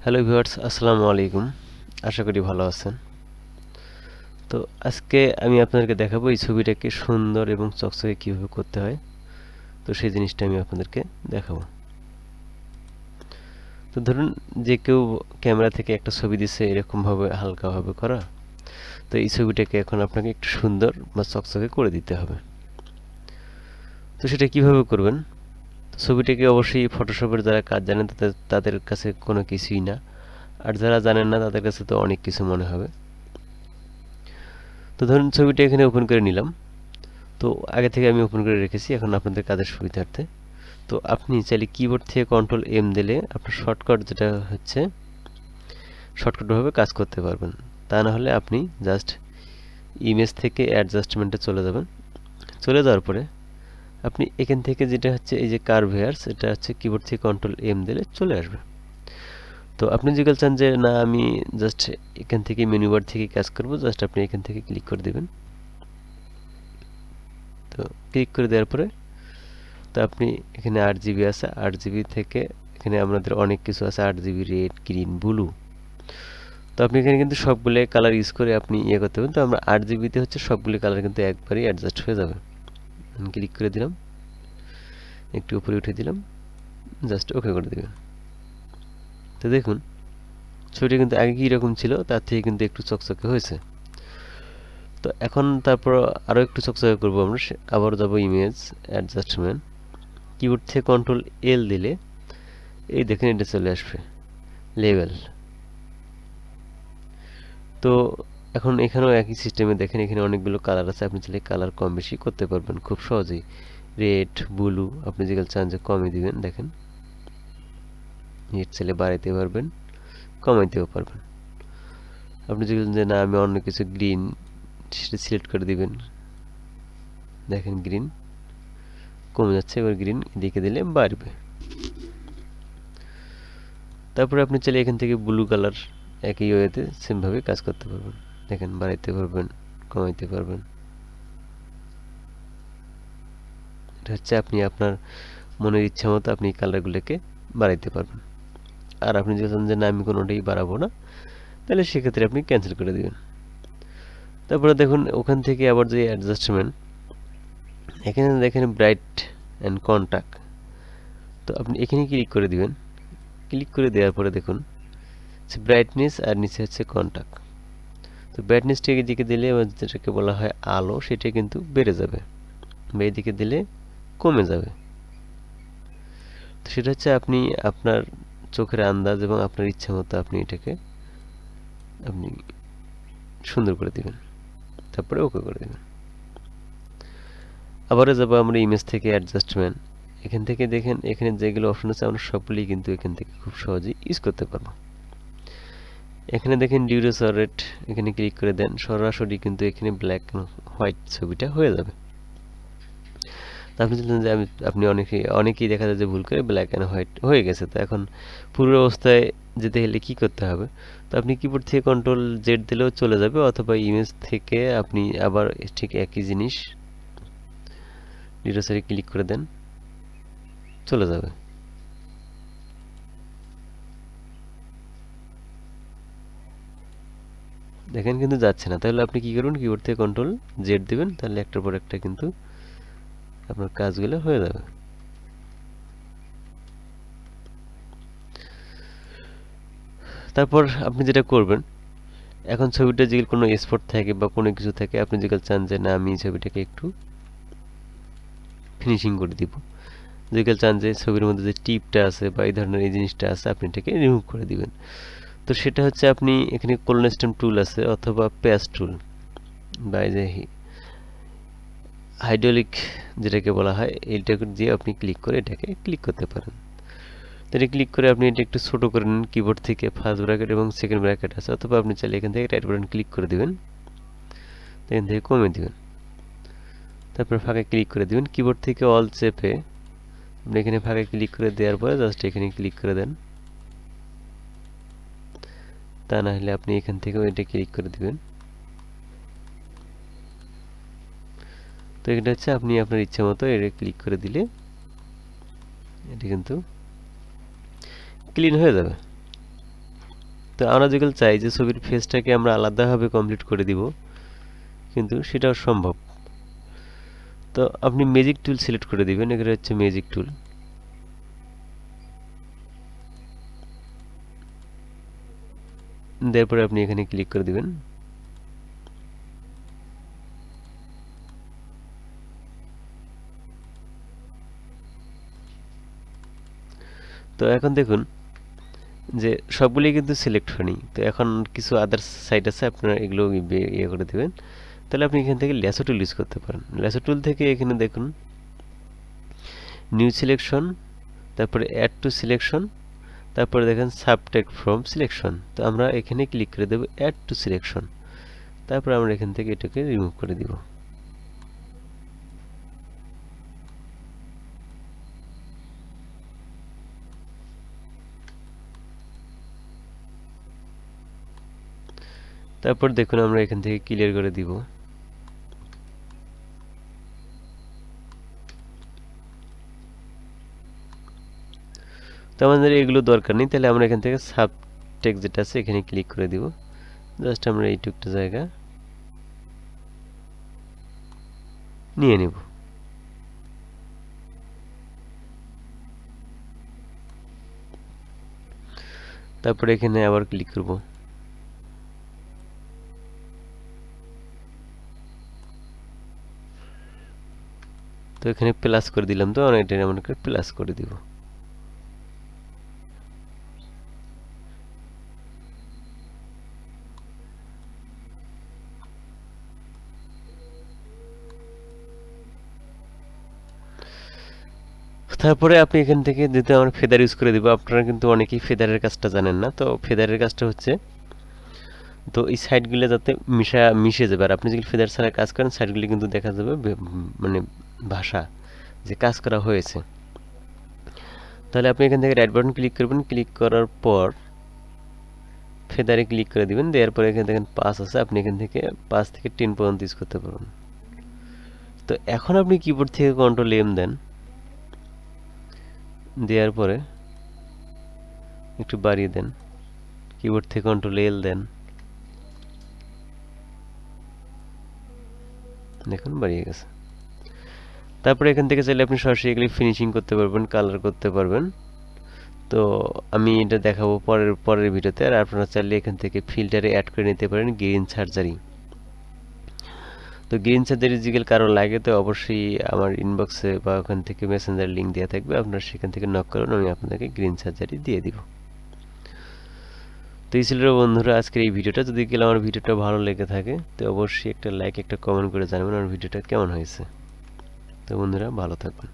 Hello viewers, আসসালামু আলাইকুম। আশা করি ভালো আছেন। তো আজকে আমি আপনাদেরকে দেখাবো এই ছবিটাকে সুন্দর এবং চকচকে কীভাবে করতে হয়। তো সেই জিনিসটা আমি আপনাদেরকে দেখাবো। তো ধরুন যে কেউ ক্যামেরা থেকে একটা ছবি দিচ্ছে এরকমভাবে হালকাভাবে করা। তো এই ছবিটাকে এখন আপনাকে একটু সুন্দর বা চকচকে করে দিতে হবে। তো সেটা কিভাবে করবেন? তো ছবিটাকে অবশ্যই ফটোশপের যারা কাজ জানেন তাদের কাছে কোনো কিছুই না। আর যারা জানেন না তাদের কাছে তো অনেক কিছু মনে হবে। তো ধরুন ছবিটা এখানে ওপেন করে নিলাম। তো আগে থেকে আমি ওপেন করে রেখেছি, এখন আপনাদের কাজের সুবিধার্থে। তো আপনি চাইলে কিবোর্ড থেকে কন্ট্রোল এম দিলে আপনার শর্টকাট যেটা হচ্ছে শর্টকাটভাবে কাজ করতে পারবেন। তা না হলে আপনি জাস্ট ইমেজ থেকে অ্যাডজাস্টমেন্টে চলে যাবেন। চলে যাওয়ার পরে আপনি এখান থেকে যেটা হচ্ছে এই যে কার্ভ হেয়ার্স, এটা হচ্ছে কিবোর্ড থেকে কন্ট্রোল এম দিলে চলে আসবে। তো আপনি যদি চান যে না আমি জাস্ট এখান থেকে মেনু বার থেকে কাজ করব, জাস্ট আপনি এখান থেকে ক্লিক করে দেবেন। তো ক্লিক করে দেওয়ার পরে তো আপনি এখানে 8 জিবি আছে, 8 জিবি থেকে এখানে আমাদের অনেক কিছু আছে, 8 জিবি রেড, গ্রিন, ব্লু। তো আপনি এখানে কিন্তু সবগুলো কালার ইউজ করে আপনি ইয়ে করতে পারেন। তো আমরা 8 জিবিতে হচ্ছে সবগুলো কালার কিন্তু একবারই অ্যাডজাস্ট হয়ে যাবে। আমি ক্লিক করে দিলাম, একটু উপরে উঠে দিলাম, জাস্ট ওকে করে দেবেন। তো দেখুন ছবিটা কিন্তু আগে কীরকম ছিল তার থেকে কিন্তু একটু চকচকে হয়েছে। তো এখন তারপর আরও একটু চকচকে করবো আমরা, আবার যাবো ইমেজ অ্যাডজাস্টমেন্ট, কিবোর্ড থেকে কন্ট্রোল এল দিলে এই দেখেন এটা চলে আসবে লেভেল। তো এখন এখানেও একই সিস্টেমে দেখেন এখানে অনেকগুলো কালার আছে, আপনি চাইলে কালার কম বেশি করতে পারবেন খুব সহজেই। রেড, ব্লু আপনি যেগুলো চান যে কমে দিবেন, দেখেন রেড চাইলে বাড়াইতে পারবেন, কমাইতেও পারবেন। আপনি যেগুলো যে না আমি অন্য কিছু গ্রিন, সেটা সিলেক্ট করে দিবেন, দেখেন গ্রিন কমে যাচ্ছে, এবার গ্রিন এদিকে দিলে বাড়বে। তারপরে আপনি চাইলে এখান থেকে ব্লু কালার একই ওয়েতে সেমভাবে কাজ করতে পারবেন, দেখেন বাড়াইতে পারবেন, কমাইতে পারবেন। এটা হচ্ছে আপনি আপনার মনের ইচ্ছা মতো আপনি কালারগুলোকে বাড়াইতে পারবেন। আর আপনি যদি চান যে না আমি কোনোটাই বাড়াবো না, তাহলে সেক্ষেত্রে আপনি ক্যান্সেল করে দিবেন। তারপরে দেখুন ওখান থেকে আবার যে অ্যাডজাস্টমেন্ট, এখানে দেখেন ব্রাইট অ্যান্ড কন্ট্রাস্ট। তো আপনি এখানে ক্লিক করে দিবেন। ক্লিক করে দেওয়ার পরে দেখুন ব্রাইটনেস আর নিচে হচ্ছে কন্ট্রাস্ট। তো ব্রাইটনেসটা এদিকে দিলে যেটাকে বলা হয় আলো, সেটা কিন্তু বেড়ে যাবে, বা এদিকে দিলে কমে যাবে। তো সেটা হচ্ছে আপনি আপনার চোখের আন্দাজ এবং আপনার ইচ্ছা মতো আপনি এটাকে আপনি সুন্দর করে দিবেন, তারপরে ওকে করে দেবেন। আবারও যাব আমরা ইমেজ থেকে অ্যাডজাস্টমেন্ট, এখান থেকে দেখেন এখানে যেগুলো অপশন আছে আমরা সবগুলোই কিন্তু এখান থেকে খুব সহজেই ইউজ করতে পারবো। এখানে দেখেন ডিউরেশন রেট, এখানে ক্লিক করে দেন, সরাসরি কিন্তু এখানে ব্ল্যাক হোয়াইট ছবিটা হয়ে যাবে। আপনি জানেন যে আপনি অনেকেই দেখা যায় যে ভুল করে ব্ল্যাক অ্যান্ড হোয়াইট হয়ে গেছে। তো এখন পুরো অবস্থায় যেতে হলে কি করতে হবে? তো আপনি কিবোর্ড থেকে কন্ট্রোল জেড দিলেও চলে যাবে, অথবা ইমেজ থেকে আপনি আবার ঠিক একই জিনিস ডিরেক্টরি ক্লিক করে দেন, চলে যাবে। দেখেন কিন্তু যাচ্ছে না, তাহলে আপনি কি করুন, কিবোর্ড থেকে কন্ট্রোল জেড দিবেন, তাহলে একটার পর একটা কিন্তু আপনার কাজগুলো হয়ে যাবে। তারপর আপনি যেটা করবেন, এখন ছবিটা যদি কোনো স্পট থাকে বা কোনো কিছু থাকে, আপনি যেগুলো চান যে না আমি ছবিটাকে একটু ফিনিশিং করে দিব, যেগুলো চান যে ছবির মধ্যে যে টিপটা আছে বা এই ধরনের এই জিনিসটা আছে আপনি এটাকে রিমুভ করে দিবেন। তো সেটা হচ্ছে আপনি এখানে কোলন স্টেম টুল আছে অথবা প্যাচ টুল বা এই যে হাইড্রোলিক যেটাকে বলা হয়, এইটাকে দিয়ে আপনি ক্লিক করে এটাকে ক্লিক করতে পারেন। তো এটা ক্লিক করে আপনি এটা একটু ছোটো করে নেন, কিবোর্ড থেকে ফার্স্ট ব্র্যাকেট এবং সেকেন্ড ব্র্যাকেট আছে, অথবা আপনি চাইলে এখান থেকে রাইট বাটন ক্লিক করে দিবেন, এখান থেকে কমে দিবেন, তারপর ফাঁকা ক্লিক করে দিবেন। কিবোর্ড থেকে অল চেপে আপনি এখানে ফাঁকা ক্লিক করে দেওয়ার পরে জাস্ট এখানে ক্লিক করে দেন, তা না হলে আপনি এখান থেকেও এটা ক্লিক করে দিবেন। তো এটা হচ্ছে আপনি আপনার ইচ্ছা মতো এটা ক্লিক করে দিলে এটা কিন্তু ক্লিন হয়ে যাবে। তো আমরা যেগুলো চাই যে ছবির ফেসটাকে আমরা আলাদাভাবে কমপ্লিট করে দিব, কিন্তু সেটাও সম্ভব। তো আপনি ম্যাজিক টুল সিলেক্ট করে দিবেন, এখানে হচ্ছে ম্যাজিক টুল। তারপরে আপনি এখানে ক্লিক করে দিবেন। তো এখন দেখুন যে সবগুলোই কিন্তু সিলেক্ট হয়নি। তো এখন কিছু আদার সাইট আছে, আপনারা এগুলো ইয়ে করে দেবেন। তাহলে আপনি এখান থেকে ল্যাসো টুল ইউজ করতে পারেন। ল্যাসো টুল থেকে এখানে দেখুন নিউ সিলেকশন, তারপরে অ্যাড টু সিলেকশন, তারপরে দেখেন সাবটেক্ট ফ্রম সিলেকশন। তো আমরা এখানে ক্লিক করে দেব অ্যাড টু সিলেকশন। তারপর আমরা এখান থেকে এটাকে রিমুভ করে দিব। তারপর দেখুন আমরা এখান থেকে ক্লিয়ার করে দিব। তো আমাদের এগুলো দরকার নেই, তাহলে আমরা এখান থেকে সাবটেক্সট যেটা আছে এখানে ক্লিক করে দিব। জাস্ট আমরা এইটুকটা জায়গা নিয়ে নেব। তারপরে এখানে আবার ক্লিক করব। তো এখানে প্লাস করে দিলাম, তো আমরা এটা এমন করে প্লাস করে দিব। তারপরে আপনি এখান থেকে যেহেতু আমরা ফেদার ইউজ করে দিব, আপনারা কিন্তু অনেকেই ফেদারের কাজটা জানেন না। তো ফেদারের কাজটা হচ্ছে, তো এই সাইডগুলো যাতে মিশে যাবে। আর আপনি যদি ফেদার ছাড়া কাজ করেন, সাইডগুলি কিন্তু দেখা যাবে মানে ভাষা যে কাজ করা হয়েছে। তাহলে আপনি এখান থেকে রাইট বাটন ক্লিক করবেন, ক্লিক করার পর ফেদারে ক্লিক করে দিবেন। দেওয়ার পরে এখানে দেখেন 5 আছে, আপনি এখান থেকে 5 থেকে 10 পর্যন্ত ইউজ করতে পারবেন। তো এখন আপনি কিবোর্ড থেকে কন্ট্রোল এম দেন, দেওয়ার পরে একটু বাড়িয়ে দেন, কিবোর্ড থেকে কন্ট্রোল এল দেন, দেখুন বাড়িয়ে গেছে। তারপরে এখান থেকে চাইলে আপনি সরাসরি এগুলি ফিনিশিং করতে পারবেন, কালার করতে পারবেন। তো আমি এটা দেখাবো পরের ভিডিওতে। আর আপনারা চাইলে এখান থেকে ফিল্টারে অ্যাড করে নিতে পারেন গ্রিন সার্জারি। তো গ্রিন সার্জারি যদি কারো লাগে, তো অবশ্যই আমার ইনবক্সে বা ওখান থেকে মেসেঞ্জার লিঙ্ক দেওয়া থাকবে, আপনারা সেখান থেকে নক করুন, আমি আপনাকে গ্রিন সার্জারি দিয়ে দিব। তো এই ছিল বন্ধুরা আজকের এই ভিডিওটা। যদি আমার ভিডিওটা ভালো লেগে থাকে, তো অবশ্যই একটা লাইক একটা কমেন্ট করে জানাবেন আমার ভিডিওটা কেমন হয়েছে। তো বন্ধুরা ভালো থাকবেন।